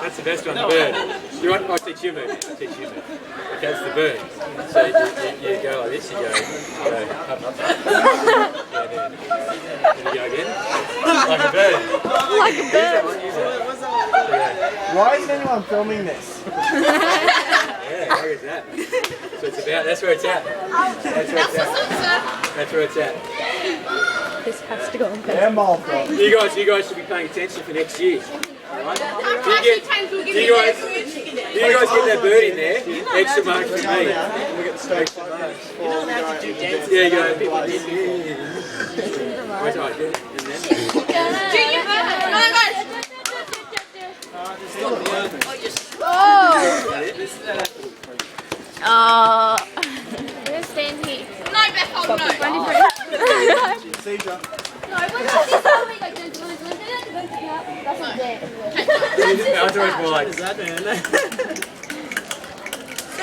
That's the best one, the bird. You want? I'll teach you a move. I'll teach you a move. Okay, that's the bird. So you go like this. You go up. Yeah, there. Then you go again. Like a bird. Like a bird. Use that. Why isn't anyone filming this? Yeah, where is that? So it's about. That's where it's at. That's where it's at. That's where it's at. This has to go on Yeah, Mulvahils. You guys should be paying attention for next year. Right? You guys get that bird in there. Extra marks for me. Look at the stage photos. Yeah, you go. Where's I get it? And then. Oh. We're going to stand here. No, Beth, hold no. Seizure. No, we're not this whole week. Like, that's not there. It's always more like. Is that man? No,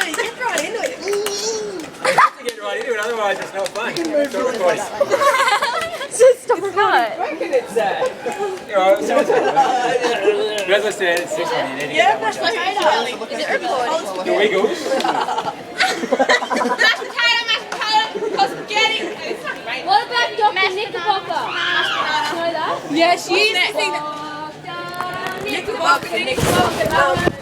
you get right into it. I have to get right into it, otherwise it's not fun. It's not recording. Just stop it. As I said, it's 6 money. Yeah, that's like is it recording? The Wiggles. Mashed potato, cause spaghetti. What about Dr. Knickerbocker? You know that? Yeah, she is. Knickerbocker.